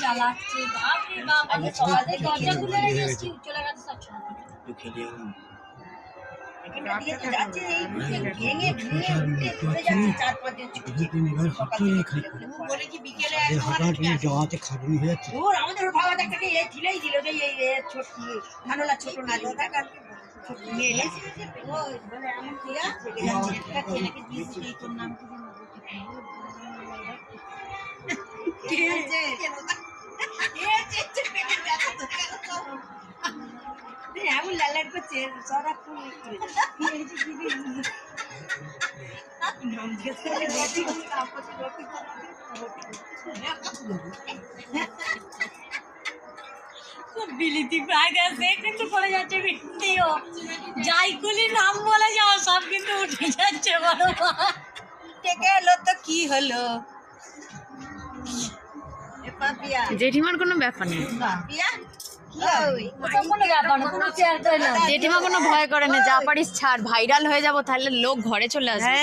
জ্বালাচ্ছে বাপ রে বাপ, আমি সকালে দরজা খুলে রেখেছি, চলে গেছে সব এমন লালাট করছে সারা বিলিতি প্রায় গেছে কিন্তু পড়ে যাচ্ছে ভিত্তিও যাইকুলি নাম বলে যাও সব কিন্তু উঠে যাচ্ছে বড় টেকে এলো তো কি হলো। জেঠিমার কোনো ব্যাপার নেই, জেঠিমা কোনো ভয় করে না, যা পারিস ছাড়, ভাইরাল হয়ে যাবো তাহলে লোক ঘরে চলে আসবে।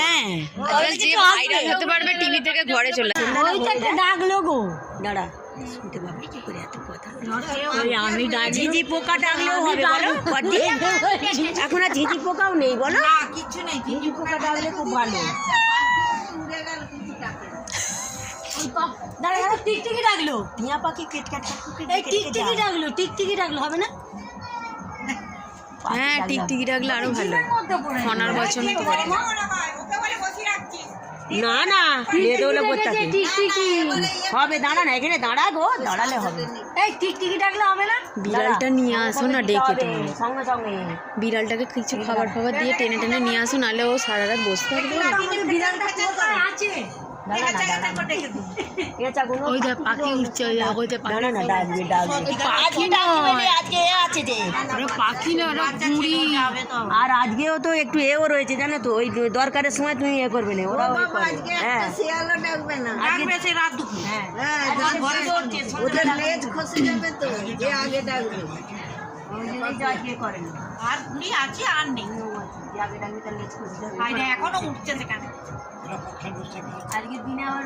যে ভাইরাল হতে পারবে টিভি থেকে ঘরে চলে আসবে। ডাকলো গো দাঁড়া শুনতে পাবি কি করে এত কথা, আমি ঝিঝি পোকা ডাকলেও হবে বলো, এখন আর ঝিঝি পোকাও নেই বলো, কিছু নেই, ঝিঝি পোকা ডাকলে খুব ভালো। টিকটিকি ডাকলো, টিয়া পাখি টিকটিকি ডাকলো, টিকটিকি ডাকলো হবে না? হ্যাঁ টিকটিকি ডাকলে আরো ভালো, ফোনার বচন তো করে না না বলে বলতে হবে, দাঁড়া না এখানে দাঁড়া গো, দাঁড়ালে হবে। এই টিকটিকি ডাকলে হবে না? বিড়ালটা নিয়ে আসো না ডেকে, তুমি সঙ্গে সঙ্গে বিড়ালটাকে কিছু খাবার ফাবার দিয়ে টেনে টেনে নিয়ে আসো, নাহলে ও সারা রাত বসে থাকবে। ওই দেখ পাখি উঠছে, ওই দেখ পাখি না কুড়ি, আর আজকেও তো একটু এও রয়েছে জানো তো, ওই দরকারের সময় তুমি এ করবে না, ওরা হ্যাঁ ডাকবে না, আজকে সে রাত দুপুর ওদের লেজ খসে যাবে তো, যে আগে ডাকবে আজকে করে না, আর ঘুড়ি আছে আর নেই, আগে ডাকবে তার লেজ খসে যাবে, এখনো উঠছে সেখানে। আজকের দিনে আবার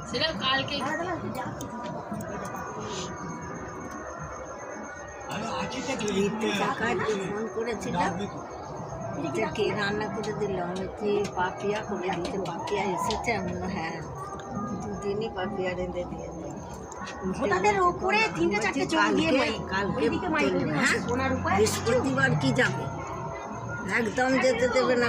সেটা কালকে ফোন করেছিলাম, কে রান্না করে দিল, আমি পাপিয়া করে দিতে, পাপিয়া এসেছে, আমি হ্যাঁ দুদিনই পাপিয়া রেঁধে দিয়ে ওদের উপরে 3-4 চোখ দিয়ে কালকে বৃহস্পতিবার কি যাবে, একদম যেতে দেবে না।